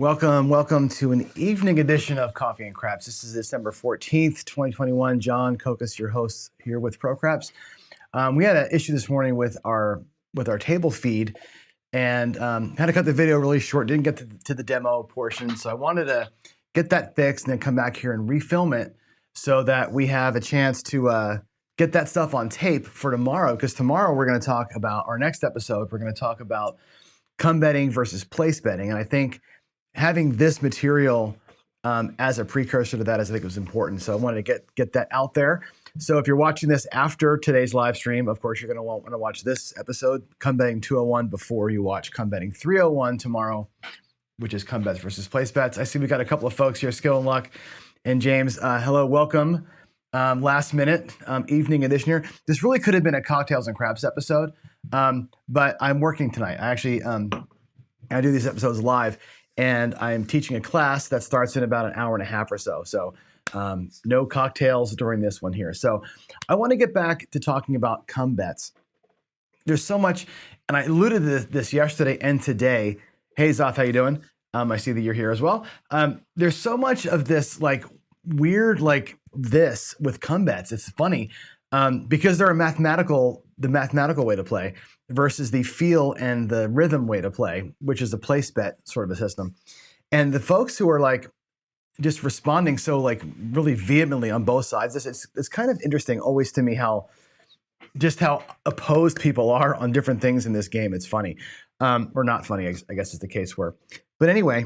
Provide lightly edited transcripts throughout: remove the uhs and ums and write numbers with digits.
Welcome to an evening edition of Coffee and Craps. This is December 14th, 2021. John Kokos, your host here with ProCraps. We had an issue this morning with our table feed and had to cut the video really short. Didn't get to the demo portion, so I wanted to get that fixed and then come back here and refilm it so that we have a chance to get that stuff on tape for tomorrow, because tomorrow we're going to talk about our next episode. We're going to talk about come betting versus place betting, and I think having this material as a precursor to that, I think, was important. So I wanted to get that out there. So if you're watching this after today's live stream, of course, you're going to want to watch this episode, Come Betting 201, before you watch Come Betting 301 tomorrow, which is Come Bets versus Place Bets. I see we got a couple of folks here, Skill and Luck and James. Hello, welcome. Last minute evening edition here. This really could have been a Cocktails and Craps episode, but I'm working tonight. I actually I do these episodes live, and I'm teaching a class that starts in about an hour and a half or so. So no cocktails during this one here. So I want to get back to talking about come bets. There's so much, and I alluded to this yesterday and today. Hey, Zoth, how you doing? I see that you're here as well. There's so much of this like weird like this with come bets. It's funny because they're the mathematical way to play versus the feel and the rhythm way to play, which is a place bet sort of a system. And the folks who are like just responding so like really vehemently on both sides, it's kind of interesting always to me how opposed people are on different things in this game. It's funny, or not funny, I guess is the case where. But anyway,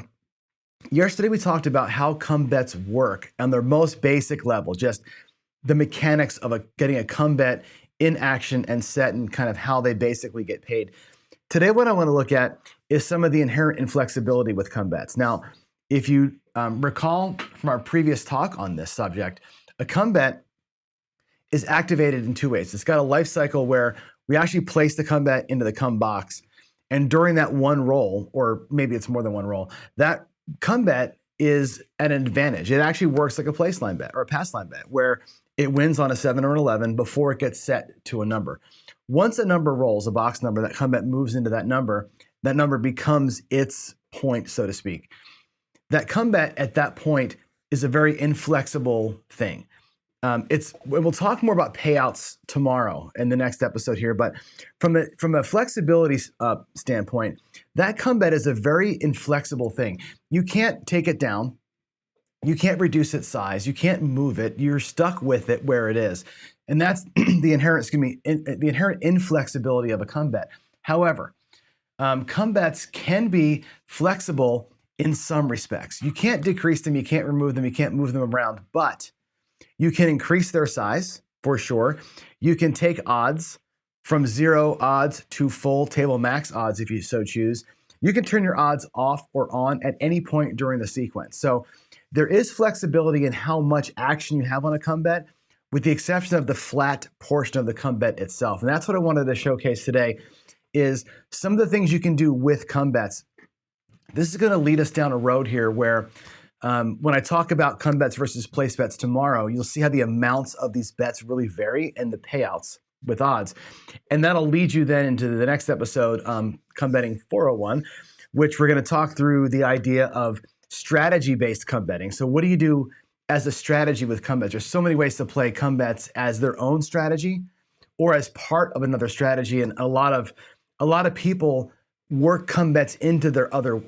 yesterday we talked about how come bets work on their most basic level, just the mechanics of getting a come bet in action and set, and kind of how they basically get paid. Today, what I want to look at is some of the inherent inflexibility with come bets. Now, if you recall from our previous talk on this subject, a come bet is activated in two ways. It's got a life cycle where we actually place the come bet into the come box, and during that one roll, or maybe it's more than one roll, that come bet is at an advantage. It actually works like a place line bet or a pass line bet, where it wins on a 7 or an 11 before it gets set to a number. Once a number rolls, a box number, that come bet moves into that number becomes its point, so to speak. That come bet at that point is a very inflexible thing. We'll talk more about payouts tomorrow in the next episode here, but from a flexibility standpoint, that come bet is a very inflexible thing. You can't take it down. You can't reduce its size. You can't move it. You're stuck with it where it is. And that's the inherent inflexibility of a come bet. However, come bets can be flexible in some respects. You can't decrease them. You can't remove them. You can't move them around, but you can increase their size for sure. You can take odds from 0 odds to full table max odds if you so choose. You can turn your odds off or on at any point during the sequence. So there is flexibility in how much action you have on a come bet, with the exception of the flat portion of the come bet itself. And that's what I wanted to showcase today, is some of the things you can do with come bets. This is going to lead us down a road here where when I talk about come bets versus place bets tomorrow, you'll see how the amounts of these bets really vary and the payouts with odds. And that'll lead you then into the next episode, Come Betting 401, which we're going to talk through the idea of strategy-based come betting. So what do you do as a strategy with come bets? There's so many ways to play come bets as their own strategy or as part of another strategy. And a lot of people work come bets into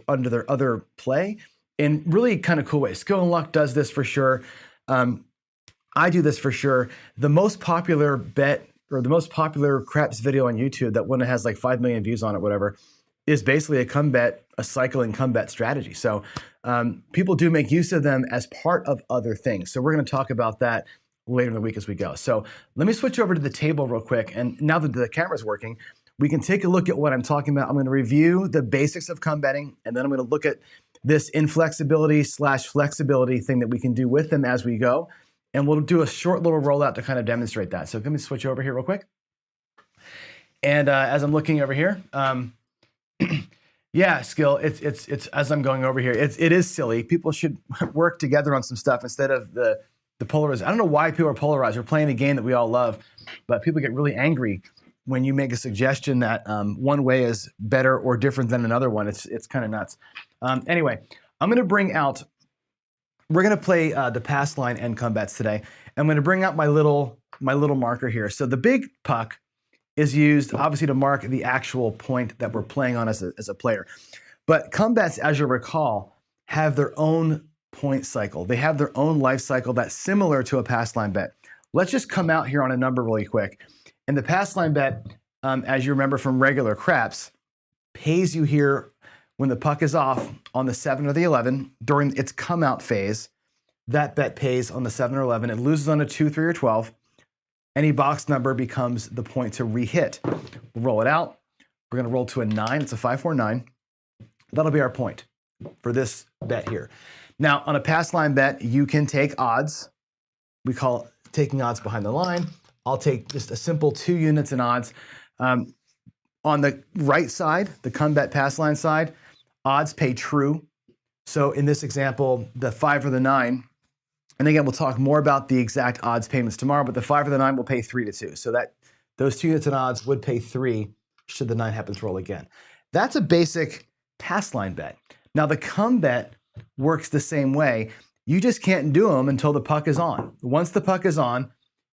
under their other play in really kind of cool ways. Skill and Luck does this for sure. I do this for sure. The most popular bet, or the most popular craps video on YouTube, that one that has like 5 million views on it, whatever, is basically a cycling come bet strategy. So people do make use of them as part of other things. So we're going to talk about that later in the week as we go. So let me switch over to the table real quick. And now that the camera's working, we can take a look at what I'm talking about. I'm going to review the basics of come betting, and then I'm going to look at this inflexibility / flexibility thing that we can do with them as we go. And we'll do a short little rollout to kind of demonstrate that. So let me switch over here real quick. And as I'm looking over here, yeah, Skill, it's as I'm going over here, it is silly. People should work together on some stuff instead of the polarized. I don't know why people are polarized. We're playing a game that we all love, but people get really angry when you make a suggestion that one way is better or different than another one. It's kind of nuts. Anyway, I'm going to bring out, we're going to play the pass line and come bets today. I'm going to bring out my little marker here. So the big puck is used obviously to mark the actual point that we're playing on as a player. But come bets, as you'll recall, have their own point cycle. They have their own life cycle that's similar to a pass line bet. Let's just come out here on a number really quick. And the pass line bet, as you remember from regular craps, pays you here when the puck is off on the 7 or the 11 during its come out phase. That bet pays on the 7 or 11. It loses on a 2, 3, or 12. Any box number becomes the point to re-hit. We'll roll it out. We're going to roll to a 9. It's a 5, 4, 9. That'll be our point for this bet here. Now, on a pass line bet, you can take odds. We call it taking odds behind the line. I'll take just a simple 2 units in odds. On the right side, the come bet pass line side, odds pay true. So in this example, the 5 or the 9, and again, we'll talk more about the exact odds payments tomorrow, but the 5 or the 9 will pay 3 to 2. So that those 2 units in odds would pay 3 should the 9 happen to roll again. That's a basic pass line bet. Now the come bet works the same way. You just can't do them until the puck is on. Once the puck is on,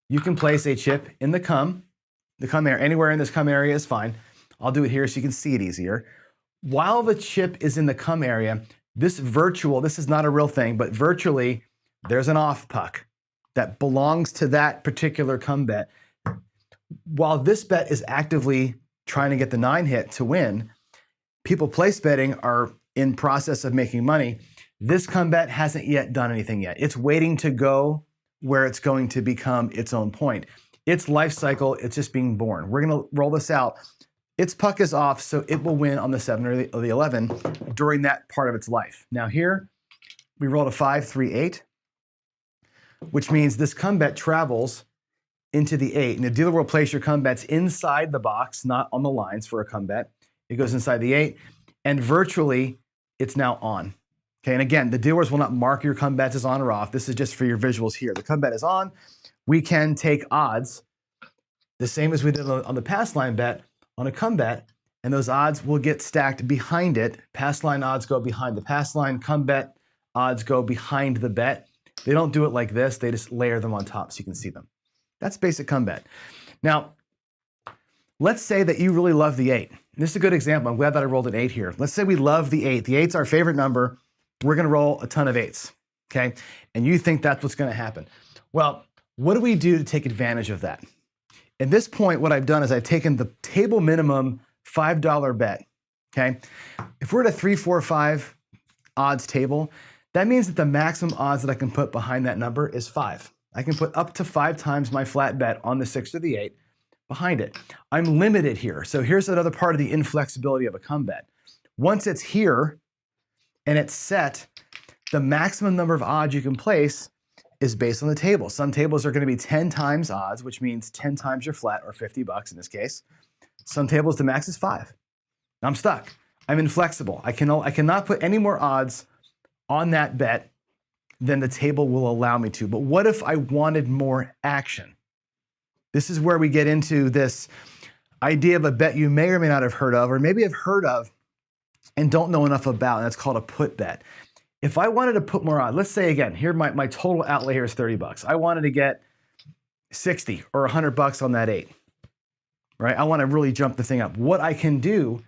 you can place a chip in the come area. Anywhere in this come area is fine. I'll do it here so you can see it easier. While the chip is in the come area, this is not a real thing, but virtually there's an off puck that belongs to that particular come bet. While this bet is actively trying to get the 9 hit to win, people place betting are in process of making money. This come bet hasn't yet done anything yet. It's waiting to go where it's going to become its own point. Its life cycle, it's just being born. We're going to roll this out. Its puck is off, so it will win on the 7 or the 11 during that part of its life. Now here, we rolled a 5, 3, 8, which means this come bet travels into the 8. And the dealer will place your come bets inside the box, not on the lines for a come bet. It goes inside the 8, and virtually, it's now on. Okay, and again, the dealers will not mark your come bets as on or off. This is just for your visuals here. The come bet is on. We can take odds, the same as we did on the pass line bet, on a come bet, and those odds will get stacked behind it. Pass line odds go behind the pass line. Come bet odds go behind the bet. They don't do it like this. They just layer them on top so you can see them. That's basic come bet. Now, let's say that you really love the 8. This is a good example. I'm glad that I rolled an 8 here. Let's say we love the 8. The 8's our favorite number. We're going to roll a ton of 8s, okay? And you think that's what's going to happen. Well, what do we do to take advantage of that? At this point, what I've done is I've taken the table minimum $5 bet, okay? If we're at a 3, 4, 5 odds table, that means that the maximum odds that I can put behind that number is 5. I can put up to 5 times my flat bet on the 6 or the 8 behind it. I'm limited here. So here's another part of the inflexibility of a come bet. Once it's here and it's set, the maximum number of odds you can place is based on the table. Some tables are going to be 10 times odds, which means 10 times your flat, or $50 in this case. Some tables, the max is 5. I'm stuck. I'm inflexible. I cannot put any more odds on that bet than the table will allow me to. But what if I wanted more action? This is where we get into this idea of a bet you may or may not have heard of, or maybe have heard of and don't know enough about, and that's called a put bet. If I wanted to put more odds, let's say again, here my total outlay here is $30. I wanted to get 60 or $100 on that 8, right? I want to really jump the thing up. What I can do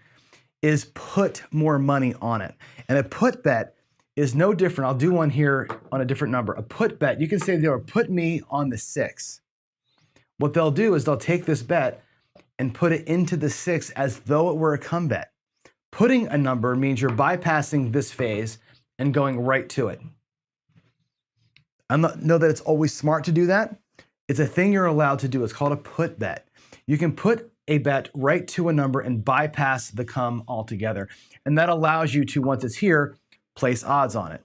is put more money on it. And a put bet is no different. I'll do one here on a different number. A put bet, you can say they'll put me on the 6. What they'll do is they'll take this bet and put it into the 6 as though it were a come bet. Putting a number means you're bypassing this phase and going right to it. I know that it's always smart to do that. It's a thing you're allowed to do. It's called a put bet. You can put a bet right to a number and bypass the come altogether. And that allows you to, once it's here, place odds on it.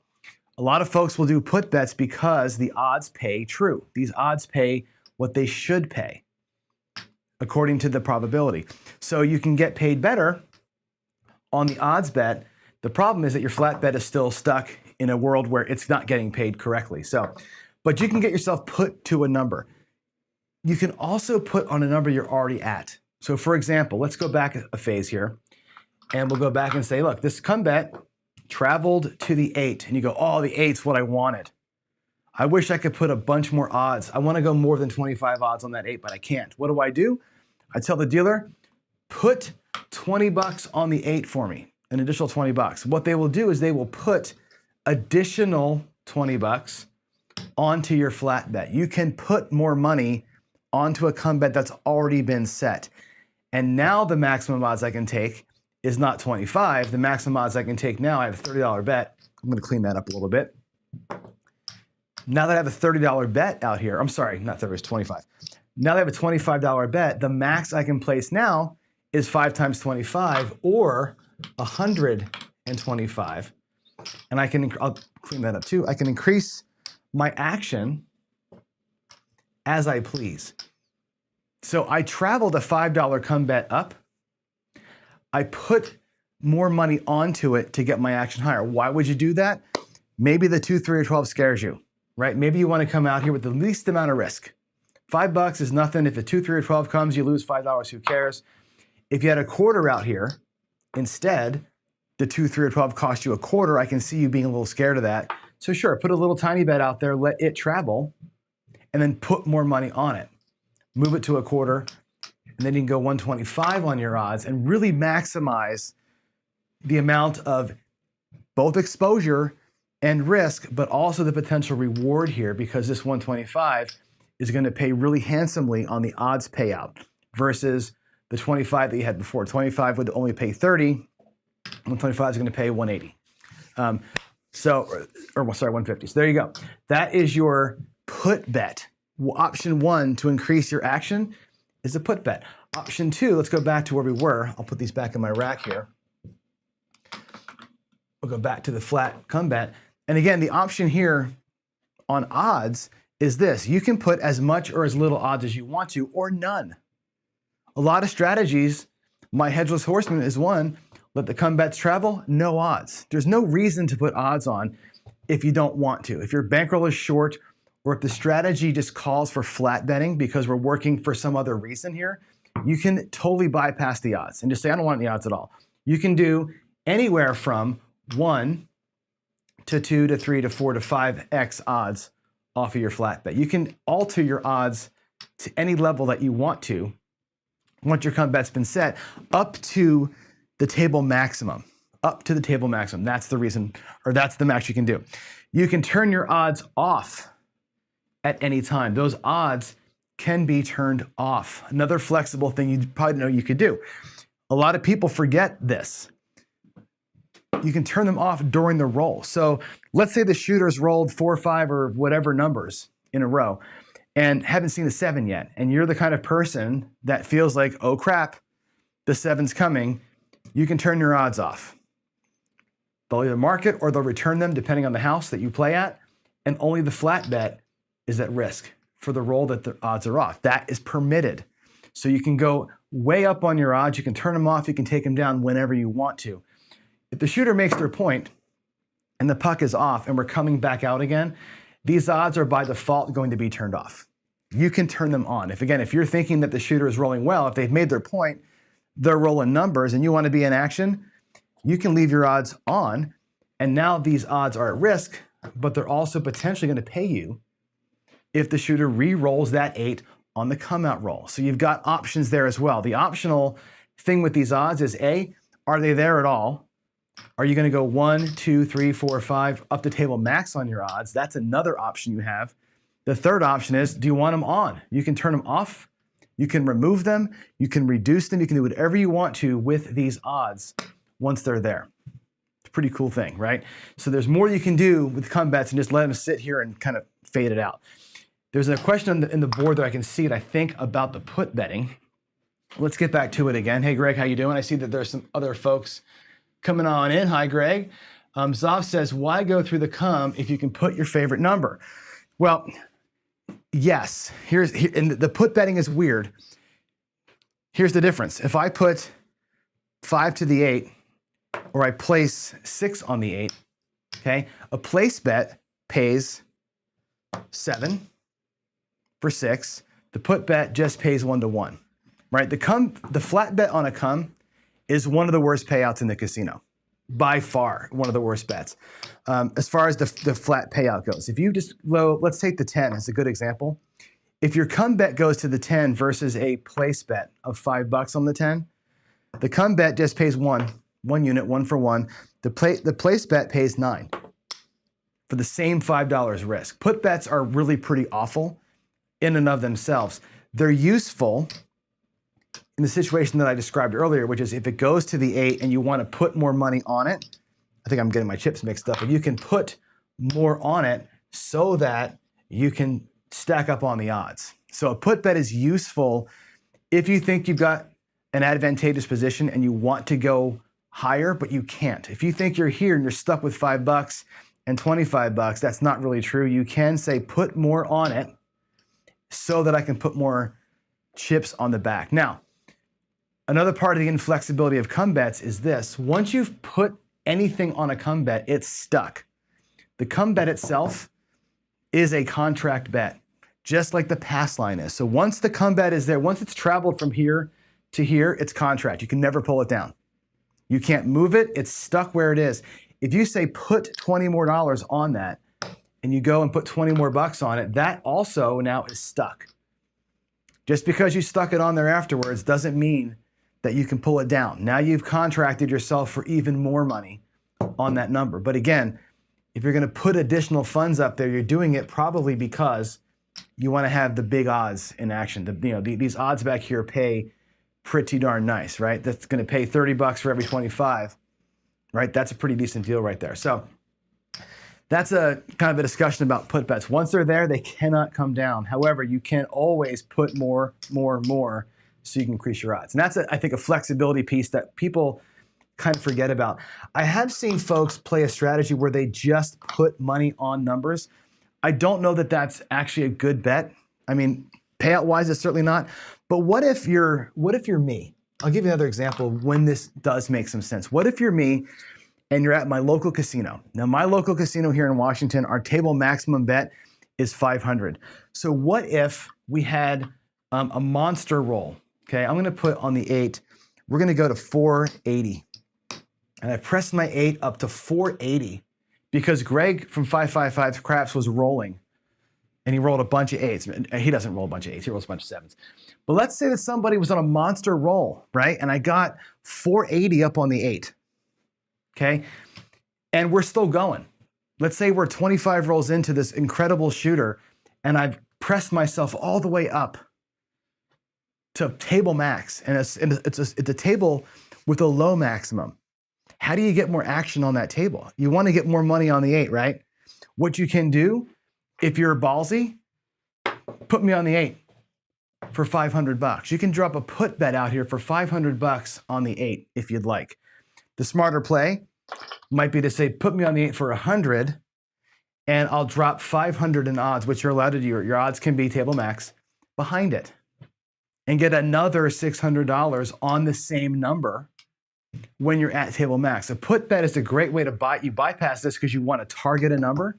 A lot of folks will do put bets because the odds pay true. These odds pay what they should pay according to the probability. So you can get paid better on the odds bet. The problem is that your flat bet is still stuck in a world where it's not getting paid correctly. But you can get yourself put to a number. You can also put on a number you're already at. So for example, let's go back a phase here, and we'll go back and say, look, this come bet traveled to the 8, and you go, oh, the 8's what I wanted. I wish I could put a bunch more odds. I want to go more than 25 odds on that 8, but I can't. What do? I tell the dealer, put 20 bucks on the 8 for me, an additional 20 bucks. What they will do is they will put additional 20 bucks onto your flat bet. You can put more money onto a come bet that's already been set. And now the maximum odds I can take is not 25. The maximum odds I can take now, I have a $30 bet. I'm going to clean that up a little bit. Now that I have a $30 bet out here, I'm sorry, not 30, it's 25. Now that I have a $25 bet, the max I can place now is 5 times 25 or 125. And I'll clean that up too. I can increase my action as I please. So I traveled a $5 come bet up. I put more money onto it to get my action higher. Why would you do that? Maybe the 2, 3, or 12 scares you, right? Maybe you want to come out here with the least amount of risk. $5 is nothing. If the 2, 3, or 12 comes, you lose $5. Who cares? If you had a quarter out here, instead, the 2, 3, or 12 cost you a quarter. I can see you being a little scared of that. So sure, put a little tiny bet out there, let it travel, and then put more money on it. Move it to a quarter, and then you can go 125 on your odds and really maximize the amount of both exposure and risk, but also the potential reward here, because this 125 is going to pay really handsomely on the odds payout versus the 25 that you had before. 25 would only pay 30. 125 is going to pay 180. Sorry, 150. So there you go. That is your put bet. Option 1 to increase your action is a put bet. Option 2, let's go back to where we were. I'll put these back in my rack here. We'll go back to the flat come bet. And again, the option here on odds is this. You can put as much or as little odds as you want to, or none. A lot of strategies, my hedgeless horseman is one, let the come bets travel, no odds. There's no reason to put odds on if you don't want to. If your bankroll is short, or if the strategy just calls for flat betting because we're working for some other reason here, you can totally bypass the odds and just say, I don't want any odds at all. You can do anywhere from 1 to 2 to 3 to 4 to 5x odds off of your flat bet. You can alter your odds to any level that you want to once your come bet's been set up to the table maximum. Up to the table maximum. That's the reason, or that's the max you can do. You can turn your odds off at any time. Those odds can be turned off. Another flexible thing you probably know you could do. A lot of people forget this. You can turn them off during the roll. So let's say the shooter's rolled 4, 5, or whatever numbers in a row and haven't seen the 7 yet. And you're the kind of person that feels like, oh crap, the 7's coming. You can turn your odds off. They'll either mark it or they'll return them depending on the house that you play at. And only the flat bet is at risk for the roll that the odds are off. That is permitted. So you can go way up on your odds. You can turn them off. You can take them down whenever you want to. If the shooter makes their point and the puck is off and we're coming back out again, these odds are by default going to be turned off. You can turn them on. If you're thinking that the shooter is rolling well, if they've made their point, they're rolling numbers and you want to be in action, you can leave your odds on. And now these odds are at risk, but they're also potentially going to pay you if the shooter re-rolls that 8 on the come out roll. So you've got options there as well. The optional thing with these odds is A, are they there at all? Are you going to go 1, 2, 3, 4, 5 up to table max on your odds? That's another option you have. The third option is, do you want them on? You can turn them off. You can remove them. You can reduce them. You can do whatever you want to with these odds once they're there. It's a pretty cool thing, right? So there's more you can do with come bets and just let them sit here and kind of fade it out. There's a question in the board that I can see it, I think, about the put betting. Let's get back to it again. Hey, Greg, how you doing? I see that there's some other folks coming on in. Hi, Greg. Zav says, why go through the come if you can put your favorite number? Well, yes. And the put betting is weird. Here's the difference. If I put 5 to the 8, or I place 6 on the 8, okay, a place bet pays 7 for 6. The put bet just pays 1 to 1, right? The flat bet on a come is one of the worst payouts in the casino. by far one of the worst bets. As far as the flat payout goes, if you just, well, let's take the 10 as a good example. If your come bet goes to the 10 versus a place bet of $5 on the 10, the come bet just pays one unit, 1 for 1. The place bet pays 9 for the same $5 risk. Put bets are really pretty awful in and of themselves. They're useful in the situation that I described earlier, which is if it goes to the 8 and you want to put more money on it, I think I'm getting my chips mixed up, but you can put more on it so that you can stack up on the odds. So a put bet is useful if you think you've got an advantageous position and you want to go higher, but you can't. If you think you're here and you're stuck with $5 and $25, that's not really true. You can say put more on it so that I can put more chips on the back. Now, another part of the inflexibility of come bets is this. Once you've put anything on a come bet, it's stuck. The come bet itself is a contract bet, just like the pass line is. So once the come bet is there, once it's traveled from here to here, it's contract. You can never pull it down. You can't move it. It's stuck where it is. If you say put $20 more on that and you go and put 20 more bucks on it, that also now is stuck. Just because you stuck it on there afterwards doesn't mean that you can pull it down. Now you've contracted yourself for even more money on that number. But again, if you're going to put additional funds up there, you're doing it probably because you want to have the big odds in action. These odds back here pay pretty darn nice, right? That's going to pay $30 for every 25, right? That's a pretty decent deal right there. So that's a kind of a discussion about put bets. Once they're there, they cannot come down. However, you can always put more so you can increase your odds. And that's, I think, a flexibility piece that people kind of forget about. I have seen folks play a strategy where they just put money on numbers. I don't know that that's actually a good bet. I mean, payout-wise, it's certainly not. But what if you're me? I'll give you another example of when this does make some sense. What if you're me and you're at my local casino? Now, my local casino here in Washington, our table maximum bet is 500. So what if we had a monster roll? Okay, I'm going to put on the 8, we're going to go to 480. And I pressed my 8 up to 480 because Greg from 555 Craps was rolling. And he rolled a bunch of 8s. He doesn't roll a bunch of 8s, he rolls a bunch of 7s. But let's say that somebody was on a monster roll, right? And I got 480 up on the 8, okay? And we're still going. Let's say we're 25 rolls into this incredible shooter, and I've pressed myself all the way up to table max. And it's a table with a low maximum. How do you get more action on that table? You want to get more money on the 8, right? What you can do, if you're ballsy, put me on the 8 for $500. You can drop a put bet out here for $500 on the 8 if you'd like. The smarter play might be to say, put me on the 8 for 100, and I'll drop 500 in odds, which you're allowed to do. Your odds can be table max behind it, and get another $600 on the same number when you're at table max. A put bet is a great way to buy. You bypass this because you want to target a number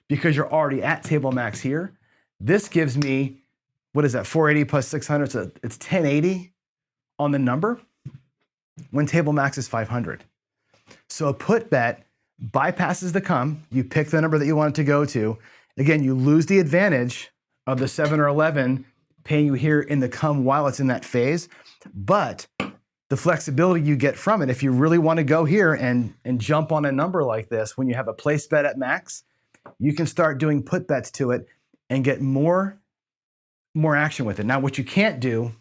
because you're already at table max here. This gives me, what is that, 480 plus 600, so it's 1080 on the number when table max is 500. So a put bet bypasses the come. You pick the number that you want it to go to. Again, you lose the advantage of the 7 or 11 paying you here in the come while it's in that phase, but the flexibility you get from it, if you really want to go here and jump on a number like this, when you have a place bet at max, you can start doing put bets to it and get more action with it. Now, what you can't do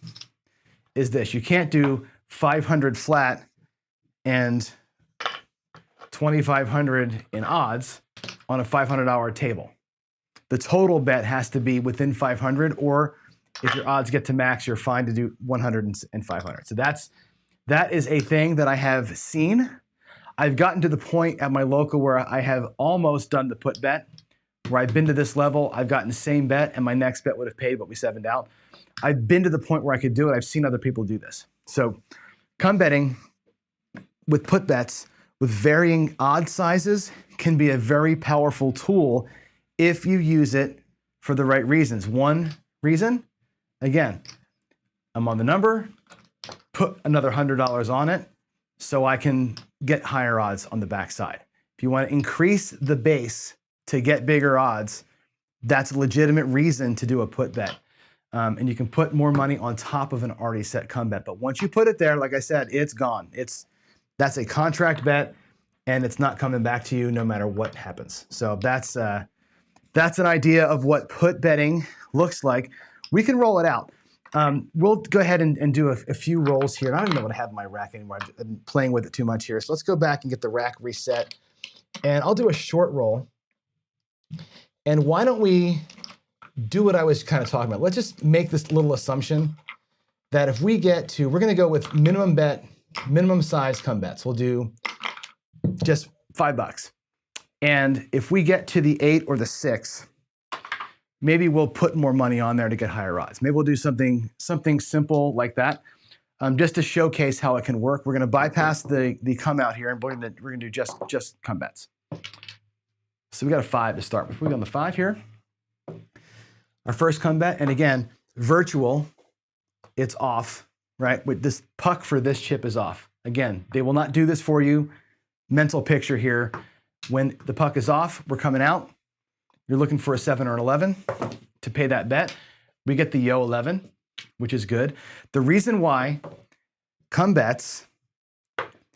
is this. You can't do 500 flat and 2,500 in odds on a $500 table. The total bet has to be within 500, or if your odds get to max, you're fine to do 100 and 500. So that is a thing that I have seen. I've gotten to the point at my local where I have almost done the put bet, where I've been to this level, I've gotten the same bet, and my next bet would have paid, but we 7'd out. I've been to the point where I could do it. I've seen other people do this. So come betting with put bets with varying odd sizes can be a very powerful tool if you use it for the right reasons. One reason, again, I'm on the number, put another $100 on it, so I can get higher odds on the backside. If you want to increase the base to get bigger odds, that's a legitimate reason to do a put bet. And you can put more money on top of an already set come bet. But once you put it there, like I said, it's gone. That's a contract bet, and it's not coming back to you no matter what happens. So that's an idea of what put betting looks like. We can roll it out. We'll go ahead and do a few rolls here. I don't even know what I have in my rack anymore. I'm playing with it too much here. So let's go back and get the rack reset. And I'll do a short roll. And why don't we do what I was kind of talking about? Let's just make this little assumption that if we get to, we're going to go with minimum bet, minimum size come bets. We'll do just $5. And if we get to the 8 or the 6, maybe we'll put more money on there to get higher odds. Maybe we'll do something simple like that, just to showcase how it can work. We're going to bypass the come out here, and we're going to do just come bets. So we got a 5 to start with. We go on the 5 here. Our first come bet, and again, virtual, it's off, right? With this puck for this chip is off. Again, they will not do this for you. Mental picture here. When the puck is off, we're coming out. You're looking for a 7 or an 11 to pay that bet. We get the yo 11, which is good. The reason why come bets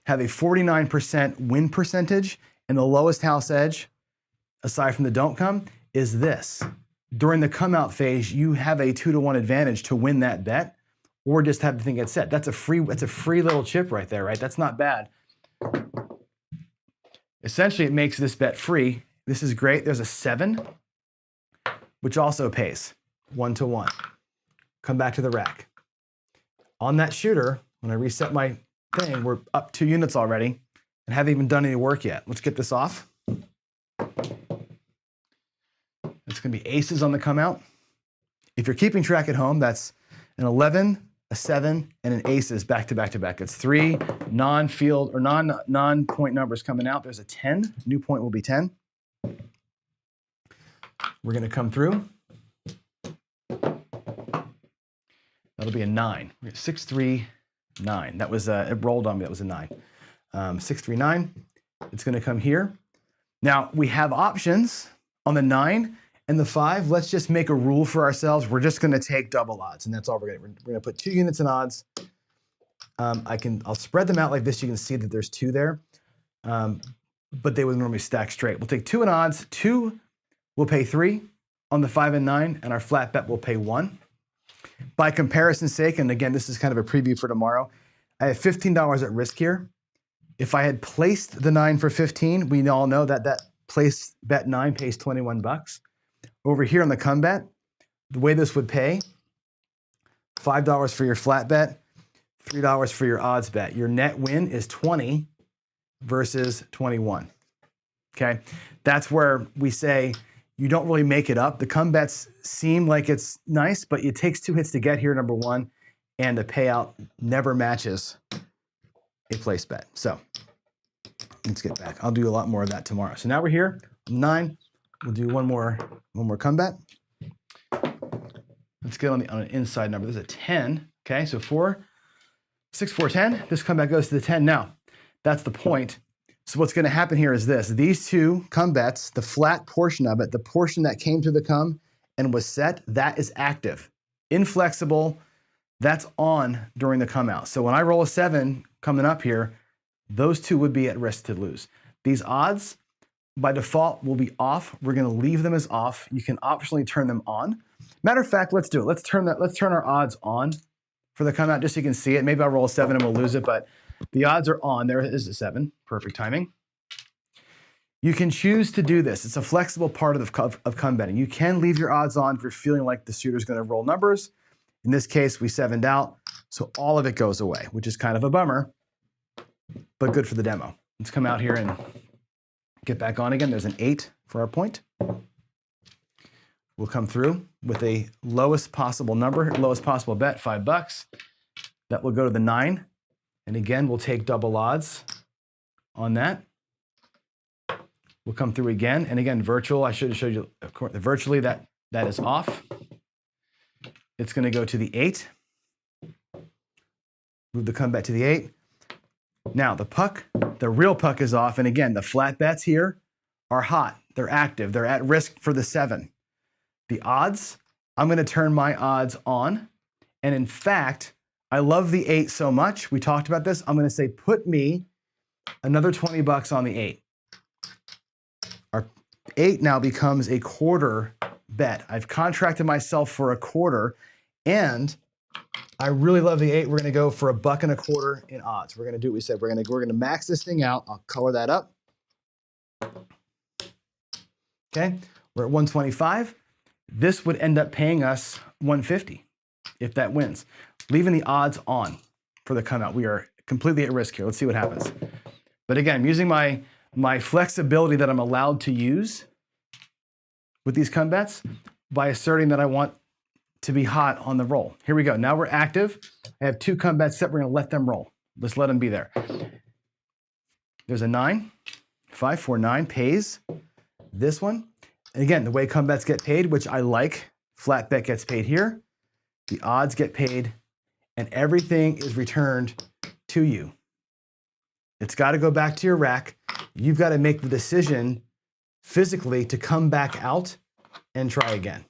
have a 49% win percentage and the lowest house edge, aside from the don't come, is this. During the come out phase, you have a 2-to-1 advantage to win that bet, or just have the thing get set. That's a free little chip right there, right? That's not bad. Essentially, it makes this bet free. This is great. There's a 7, which also pays 1-to-1. Come back to the rack. On that shooter, when I reset my thing, we're up 2 units already and haven't even done any work yet. Let's get this off. It's going to be aces on the come out. If you're keeping track at home, that's an 11, a 7, and an aces back to back to back. It's 3 non-field or non-point numbers coming out. There's a 10. New point will be 10. We're going to come through. That'll be a 9. 6, 3, 9. That was it rolled on me. That was a 9. 6, 3, 9. It's going to come here. Now we have options on the 9 and the 5. Let's just make a rule for ourselves. We're just going to take double odds, and that's all we're going to put 2 units in odds. I'll spread them out like this. You can see that there's 2 there, but they would normally stack straight. We'll take 2 in odds. 2 will pay 3 on the 5 and 9, and our flat bet will pay 1. By comparison's sake, and again, this is kind of a preview for tomorrow, I have $15 at risk here. If I had placed the 9 for 15, we all know that that place bet 9 pays $21. Over here on the come bet, the way this would pay, $5 for your flat bet, $3 for your odds bet. Your net win is 20 versus 21. Okay, that's where we say you don't really make it up. The come bets seem like it's nice, but it takes 2 hits to get here, number 1, and the payout never matches a place bet. So let's get back. I'll do a lot more of that tomorrow. So now we're here, 9. We'll do one more come bet. Let's get on an inside number. There's a 10. Okay, so 4, 6, 4, 10. This come bet goes to the 10. Now, that's the point. So what's going to happen here is this. These 2 come bets, the flat portion of it, the portion that came to the come and was set, that is active. Inflexible, that's on during the come out. So when I roll a 7 coming up here, those 2 would be at risk to lose. These odds, by default, will be off. We're going to leave them as off. You can optionally turn them on. Matter of fact, let's do it. Let's turn our odds on for the come out just so you can see it. Maybe I'll roll a 7 and we'll lose it, but the odds are on. There is a 7. Perfect timing. You can choose to do this. It's a flexible part of come betting. You can leave your odds on if you're feeling like the shooter's going to roll numbers. In this case, we 7'd out, so all of it goes away, which is kind of a bummer, but good for the demo. Let's come out here and get back on again. There's an 8 for our point. We'll come through with a lowest possible number, lowest possible bet, $5. That will go to the 9. And again, we'll take double odds on that. We'll come through again. And again, virtual, I should have showed you, of course, virtually that is off. It's going to go to the 8. Move the come bet to the 8. Now the real puck is off. And again, the flat bets here are hot. They're active. They're at risk for the 7. The odds, I'm going to turn my odds on. And in fact, I love the 8 so much. We talked about this. I'm going to say, put me another 20 bucks on the 8. Our 8 now becomes a quarter bet. I've contracted myself for a quarter, and I really love the 8. We're going to go for $1.25 in odds. We're going to do what we said. We're going to max this thing out. I'll color that up. Okay, we're at 125. This would end up paying us 150 if that wins. Leaving the odds on for the come out. We are completely at risk here. Let's see what happens. But again, I'm using my flexibility that I'm allowed to use with these come bets by asserting that I want to be hot on the roll. Here we go. Now we're active. I have 2 come bets set. We're going to let them roll. Let's let them be there. There's a 9. 5, 4, 9 pays. This one. And again, the way come bets get paid, which I like, flat bet gets paid here. The odds get paid, and everything is returned to you. It's got to go back to your rack. You've got to make the decision physically to come back out and try again.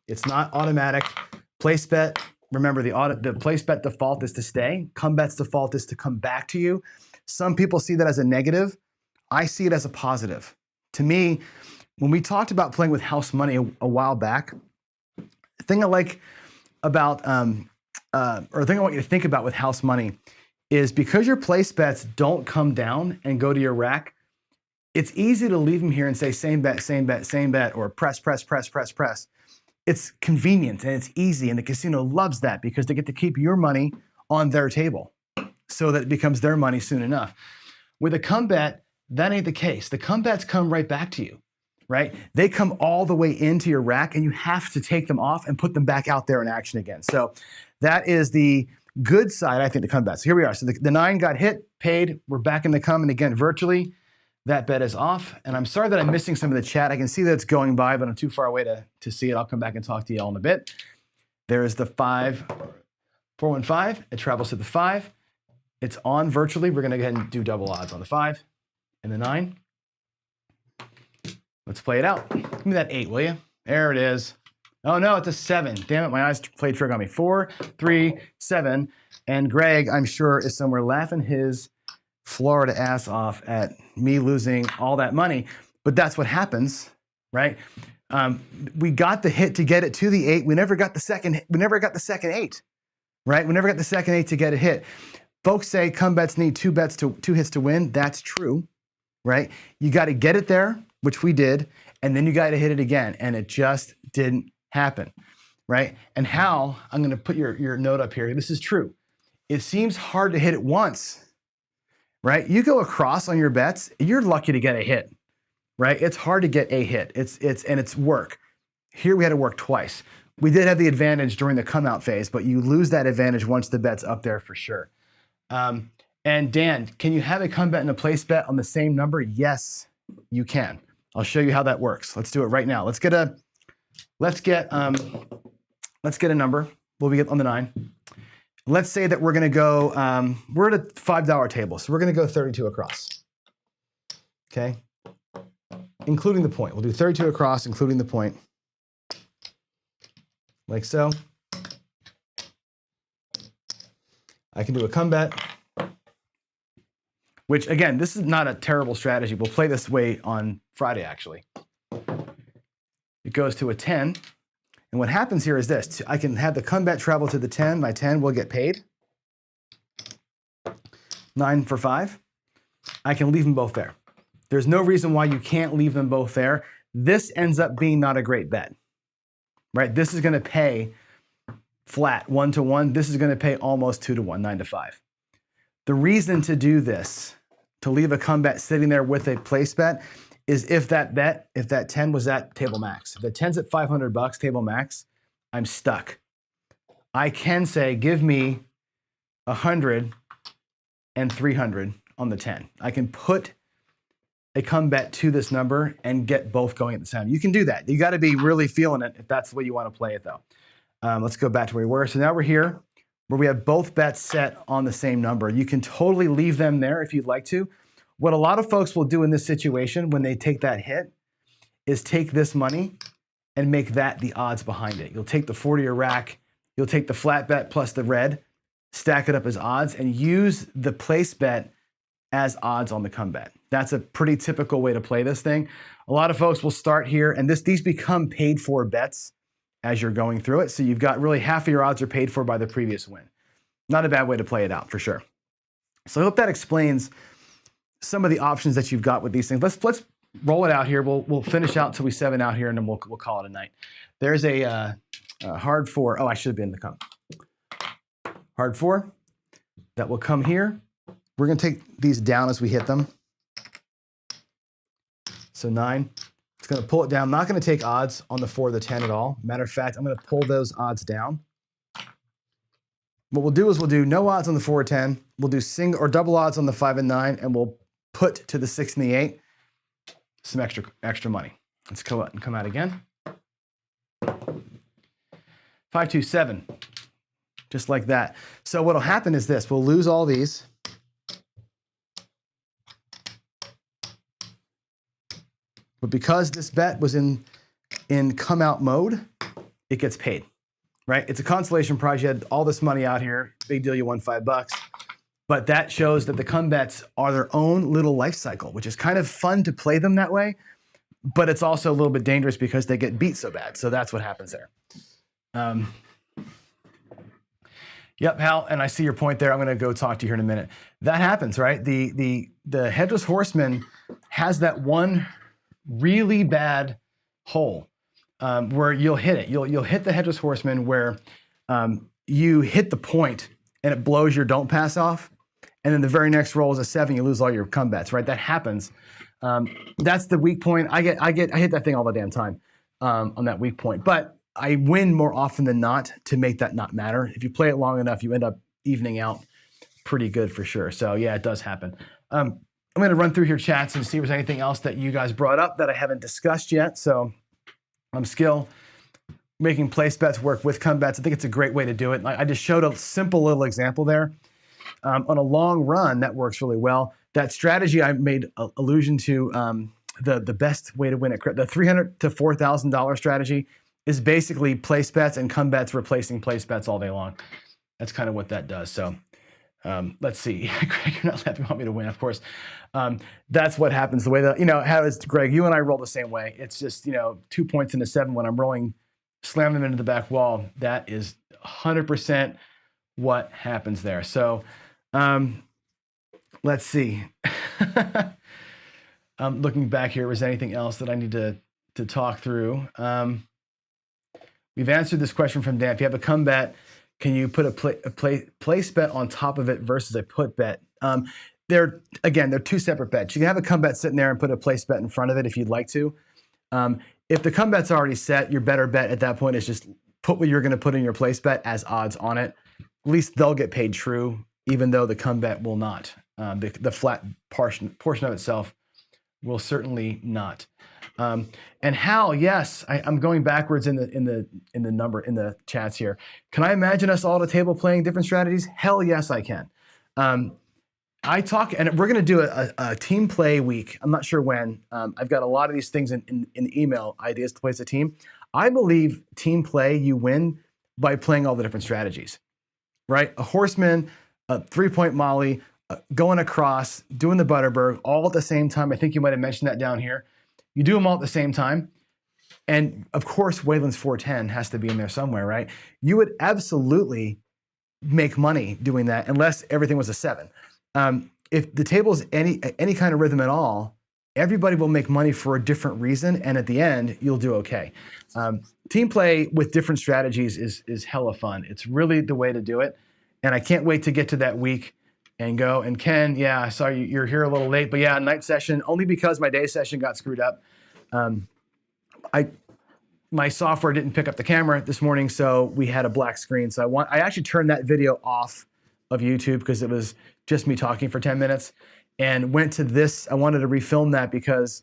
It's not automatic. Place bet, remember the place bet default is to stay. Come bet's default is to come back to you. Some people see that as a negative. I see it as a positive. To me, when we talked about playing with house money a while back, the thing I like about, or the thing I want you to think about with house money is because your place bets don't come down and go to your rack, it's easy to leave them here and say same bet, same bet, same bet, or press, press, press, press, press. It's convenient and it's easy, and the casino loves that because they get to keep your money on their table so that it becomes their money soon enough. With a come bet, that ain't the case. The come bets come right back to you, right? They come all the way into your rack, and you have to take them off and put them back out there in action again. So that is the good side, I think, to come bets. So here we are. So the 9 got hit, paid. We're back in the come, and again, virtually, that bet is off. And I'm sorry that I'm missing some of the chat. I can see that it's going by, but I'm too far away to see it. I'll come back and talk to you all in a bit. There's the 5, 415. It travels to the 5. It's on virtually. We're going to go ahead and do double odds on the 5 and the 9. Let's play it out. Give me that 8, will you? There it is. Oh no, it's a 7. Damn it, my eyes played trick on me. 4, 3, 7. And Greg, I'm sure, is somewhere laughing his Florida ass off at me losing all that money. But that's what happens, right? We got the hit to get it to the 8. We never got the second 8, right? We never got the second 8 to get a hit. Folks say come bets need 2 hits to win. That's true, right? You got to get it there, which we did, and then you got to hit it again, and it just didn't happen, right? And how, I'm going to put your note up here. This is true. It seems hard to hit it once, right? You go across on your bets, you're lucky to get a hit, right? It's hard to get a hit. It's work. Here we had to work twice. We did have the advantage during the come out phase, but you lose that advantage once the bet's up there for sure. And Dan, can you have a come bet and a place bet on the same number? Yes, you can. I'll show you how that works. Let's do it right now. Let's get a number. We'll be on the 9. Let's say that we're going to go, we're at a $5 table, so we're going to go 32 across, okay? Including the point. We'll do 32 across, including the point, like so. I can do a come bet, which again, this is not a terrible strategy. We'll play this way on Friday, actually. It goes to a 10. And what happens here is this. I can have the come bet travel to the 10. My 10 will get paid. 9 for 5. I can leave them both there. There's no reason why you can't leave them both there. This ends up being not a great bet, right? This is going to pay flat 1 to 1. This is going to pay almost 2 to 1, 9 to 5. The reason to do this, to leave a come bet sitting there with a place bet, is if that 10 was at table max. If the 10's at $500 table max, I'm stuck. I can say, give me 100 and 300 on the 10. I can put a come bet to this number and get both going at the same time. You can do that. You got to be really feeling it if that's the way you want to play it, though. Let's go back to where we were. So now we're here. where we have both bets set on the same number. You can totally leave them there if you'd like to. What a lot of folks will do in this situation when they take that hit is take this money and make that the odds behind it. You'll take the 40-year rack, you'll take the flat bet plus the red, stack it up as odds, and use the place bet as odds on the come bet. That's a pretty typical way to play this thing. A lot of folks will start here, and these become paid for bets as you're going through it. So you've got really half of your odds are paid for by the previous win. Not a bad way to play it out for sure. So I hope that explains some of the options that you've got with these things. Let's roll it out here. We'll finish out till we 7 out here, and then we'll call it a night. There's a hard 4. Oh, I should have been in the comp. Hard 4 that will come here. We're going to take these down as we hit them. So 9. It's going to pull it down. I'm not going to take odds on the 4 or the 10 at all. Matter of fact, I'm going to pull those odds down. What we'll do is we'll do no odds on the 4 or 10. We'll do single or double odds on the 5 and 9, and we'll put to the 6 and the 8 some extra money. Let's go out and come out again. 5, 2, 7. Just like that. So what'll happen is this. We'll lose all these. But because this bet was in come out mode, it gets paid, right? It's a consolation prize. You had all this money out here. Big deal, you won $5. But that shows that the come bets are their own little life cycle, which is kind of fun to play them that way. But it's also a little bit dangerous because they get beat so bad. So that's what happens there. Yep, Hal, and I see your point there. I'm going to go talk to you here in a minute. That happens, right? The Headless Horseman has that one really bad hole where you'll hit it. You'll hit the Headless Horseman where you hit the point and it blows your don't pass off, and then the very next roll is a 7. You lose all your come bets, right? That happens. That's the weak point. I hit that thing all the damn time on that weak point, but I win more often than not to make that not matter. If you play it long enough, you end up evening out pretty good for sure. So yeah, it does happen. I'm going to run through here chats and see if there's anything else that you guys brought up that I haven't discussed yet. So I'm still making place bets work with come bets. I think it's a great way to do it. I just showed a simple little example there. On a long run, that works really well. That strategy I made allusion to, the best way to win it, the $300 to $4,000 strategy, is basically place bets and come bets replacing place bets all day long. That's kind of what that does. So let's see. Greg, you're not laughing. You want me to win, of course. That's what happens. The way that, how does Greg, you and I roll the same way. It's just, 2 points into 7 when I'm rolling, slam them into the back wall. That is 100% what happens there. So let's see. I'm looking back here. Was anything else that I need to talk through? We've answered this question from Dan. If you have a come bet, can you put a place bet on top of it versus a put bet? They're two separate bets. You can have a come bet sitting there and put a place bet in front of it if you'd like to. If the come bet's already set, your better bet at that point is just put what you're going to put in your place bet as odds on it. At least they'll get paid true, even though the come bet will not. The flat portion of itself will certainly not. And Hal, yes, I'm going backwards in the chats here. Can I imagine us all at a table playing different strategies? Hell yes, I can. I talk, and we're going to do a team play week. I'm not sure when. I've got a lot of these things in the email ideas to play as a team. I believe team play, you win by playing all the different strategies, right? A horseman, a 3-point molly, going across, doing the Butterberg all at the same time. I think you might have mentioned that down here. You do them all at the same time. And of course, Wayland's 410 has to be in there somewhere, right? You would absolutely make money doing that unless everything was a 7. If the table's any kind of rhythm at all, everybody will make money for a different reason. And at the end, you'll do okay. Team play with different strategies is hella fun. It's really the way to do it. And I can't wait to get to that week and go. And Ken, yeah, I saw you're here a little late, but yeah, night session, only because my day session got screwed up. My software didn't pick up the camera this morning, so we had a black screen. So I actually turned that video off of YouTube because it was just me talking for 10 minutes, and went to this. I wanted to refilm that because,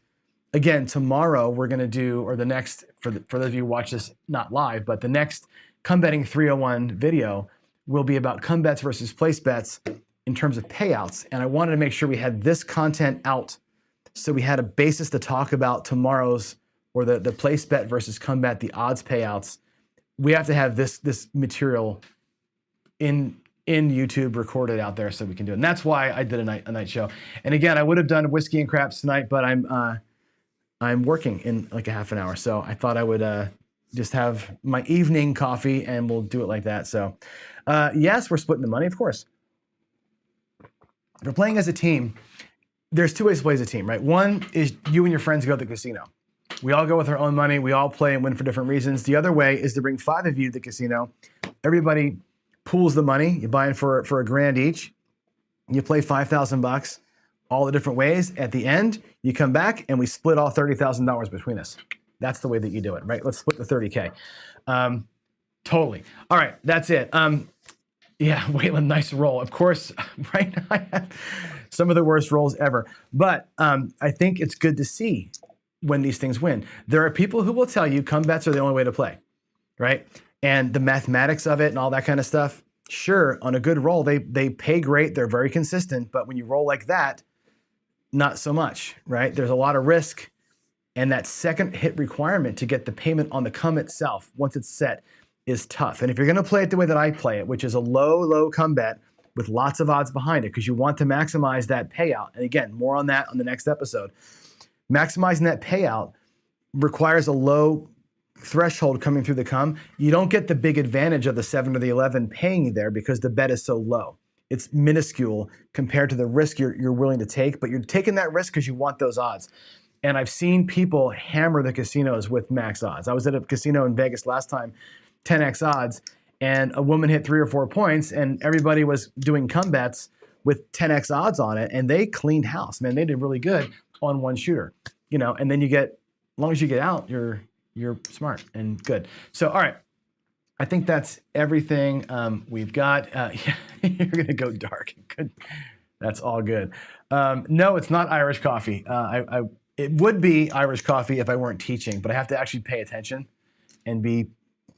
again, tomorrow we're going to do, or the next, for those of you who watch this not live, but the next Come Betting 301 video, will be about come bets versus place bets in terms of payouts. And I wanted to make sure we had this content out so we had a basis to talk about tomorrow's, or the place bet versus come bet, the odds payouts. We have to have this material in YouTube recorded out there so we can do it. And that's why I did a night show. And again, I would have done whiskey and craps tonight, but I'm working in like a half an hour. So I thought I would just have my evening coffee and we'll do it like that. So yes, we're splitting the money, of course. If we're playing as a team, there's two ways to play as a team, right? One is you and your friends go to the casino. We all go with our own money. We all play and win for different reasons. The other way is to bring 5 of you to the casino. Everybody pools the money. You buy in for $1,000 each. You play $5,000 all the different ways. At the end, you come back and we split all $30,000 between us. That's the way that you do it, right? Let's split the 30K. Totally. All right, that's it. Yeah, Waylon, nice roll. Of course, right? I have some of the worst rolls ever. But I think it's good to see when these things win. There are people who will tell you come bets are the only way to play, right? And the mathematics of it and all that kind of stuff, sure, on a good roll, they pay great, they're very consistent, but when you roll like that, not so much, right? There's a lot of risk, and that second hit requirement to get the payment on the come itself, once it's set, is tough. And if you're gonna play it the way that I play it, which is a low come bet with lots of odds behind it, because you want to maximize that payout, and again, more on that on the next episode, maximizing that payout requires a low threshold coming through the come. You don't get the big advantage of the 7 or the 11 paying you there because the bet is so low. It's minuscule compared to the risk you're willing to take, but you're taking that risk because you want those odds. And I've seen people hammer the casinos with max odds. I was at a casino in Vegas last time, 10x odds, and a woman hit 3 or 4 points, and everybody was doing come bets with 10x odds on it, and they cleaned house. Man, they did really good on one shooter, you know. And then you get, as long as you get out, you're smart and good. So, all right, I think that's everything we've got. Yeah, you're gonna go dark. Good. That's all good. No, it's not Irish coffee. It would be Irish coffee if I weren't teaching, but I have to actually pay attention and be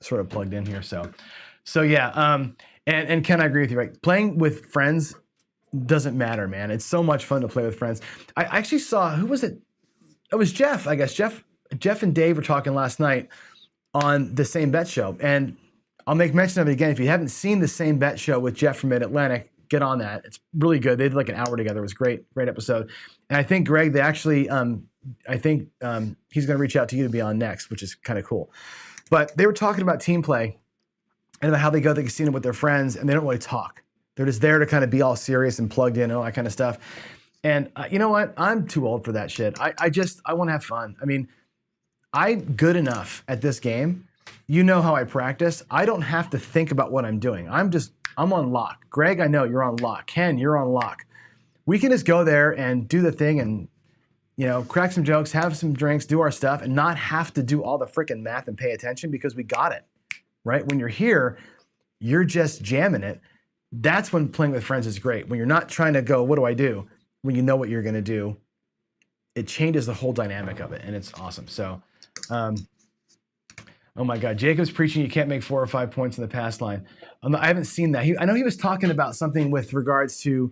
sort of plugged in here. So yeah. And Ken, I agree with you. Right, playing with friends doesn't matter, man. It's so much fun to play with friends. I actually saw, who was it? It was Jeff, I guess. Jeff and Dave were talking last night on the Same Bet Show. And I'll make mention of it again. If you haven't seen the Same Bet Show with Jeff from Mid-Atlantic, get on that. It's really good. They did like an hour together. It was great episode. And I think, Greg, they actually, I think he's going to reach out to you to be on next, which is kind of cool. But they were talking about team play and about how they go to the casino with their friends and they don't really talk. They're just there to kind of be all serious and plugged in and all that kind of stuff. And you know what? I'm too old for that shit. I want to have fun. I mean, I'm good enough at this game. You know how I practice. I don't have to think about what I'm doing. I'm on lock. Greg, I know you're on lock. Ken, you're on lock. We can just go there and do the thing and, you know, crack some jokes, have some drinks, do our stuff, and not have to do all the freaking math and pay attention because we got it, right? When you're here, you're just jamming it. That's when playing with friends is great. When you're not trying to go, what do I do? When you know what you're going to do, it changes the whole dynamic of it, and it's awesome. So, oh my God, Jacob's preaching you can't make 4 or 5 points in the pass line. I haven't seen that. I know he was talking about something with regards to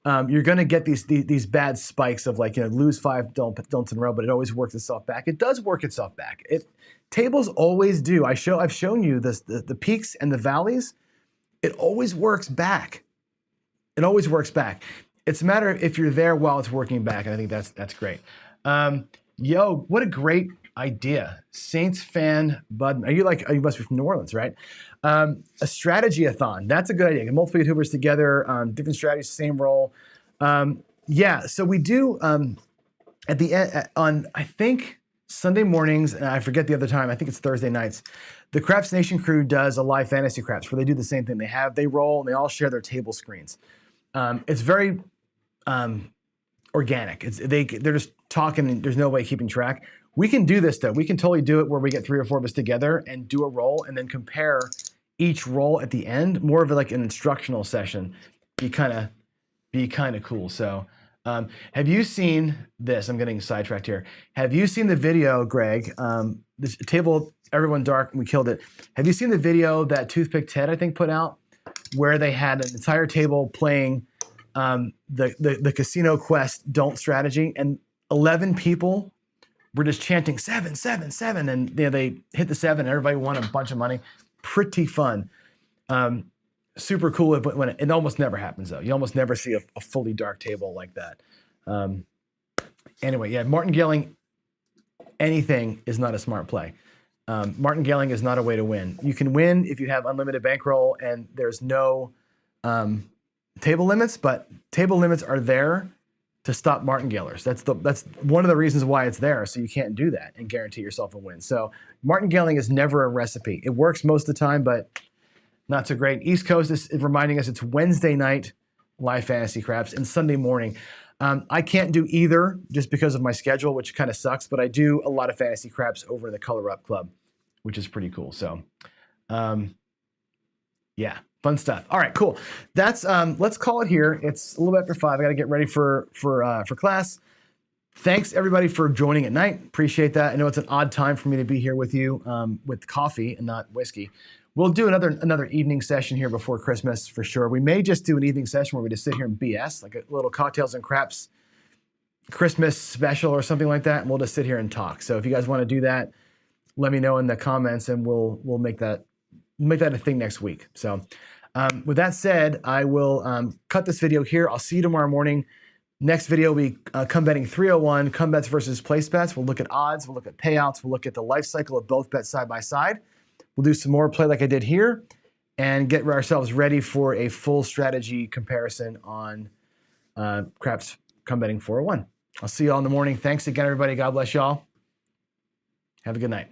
you're going to get these bad spikes of like, you know, lose 5 don't in a row, but it always works itself back. It does work itself back. Tables always do. I've shown you this, the peaks and the valleys. It always works back. It always works back. It's a matter of if you're there while it's working back, and I think that's great. Yo, what a great idea. Saints fan, Bud. You must be from New Orleans, right? A strategy-a-thon. That's a good idea. Get multiple YouTubers together, different strategies, same role. Yeah, so we do at the end on, I think, Sunday mornings, and I forget the other time, I think it's Thursday nights, the Craps Nation crew does a live fantasy craps where they do the same thing. They roll and they all share their table screens. It's very organic. They're just talking and there's no way keeping track. We can do this though. We can totally do it where we get 3 or 4 of us together and do a roll and then compare each roll at the end, more of like an instructional session. Be kind of cool. So have you seen this? I'm getting sidetracked here. Have you seen the video, Greg? This table, everyone dark, and we killed it. Have you seen the video that Toothpick Ted, I think, put out where they had an entire table playing the Casino Quest Don't strategy, and 11 people were just chanting 7, 7, 7, and they hit the 7, and everybody won a bunch of money. Pretty fun. Super cool when it almost never happens, though. You almost never see a fully dark table like that. Anyway, yeah, martingaling anything is not a smart play. Martingaling is not a way to win. You can win if you have unlimited bankroll and there's no table limits, but table limits are there to stop martingalers. That's one of the reasons why it's there, so you can't do that and guarantee yourself a win. So martingaling is never a recipe. It works most of the time, but not so great. East Coast is reminding us it's Wednesday night live fantasy craps and Sunday morning. I can't do either just because of my schedule, which kind of sucks, but I do a lot of fantasy craps over in the Color Up Club, which is pretty cool. So, yeah, fun stuff. All right, cool. That's let's call it here. It's a little bit after 5. I got to get ready for class. Thanks everybody for joining at night. Appreciate that. I know it's an odd time for me to be here with you with coffee and not whiskey. We'll do another evening session here before Christmas for sure. We may just do an evening session where we just sit here and BS, like a little cocktails and craps Christmas special or something like that, and we'll just sit here and talk. So if you guys want to do that, let me know in the comments, and we'll make that a thing next week. So with that said, I will cut this video here. I'll see you tomorrow morning. Next video will be Come Betting 301, Come Bets versus Place Bets. We'll look at odds, we'll look at payouts, we'll look at the life cycle of both bets side by side. We'll do some more play like I did here and get ourselves ready for a full strategy comparison on Craps Come Betting 401. I'll see you all in the morning. Thanks again, everybody. God bless y'all. Have a good night.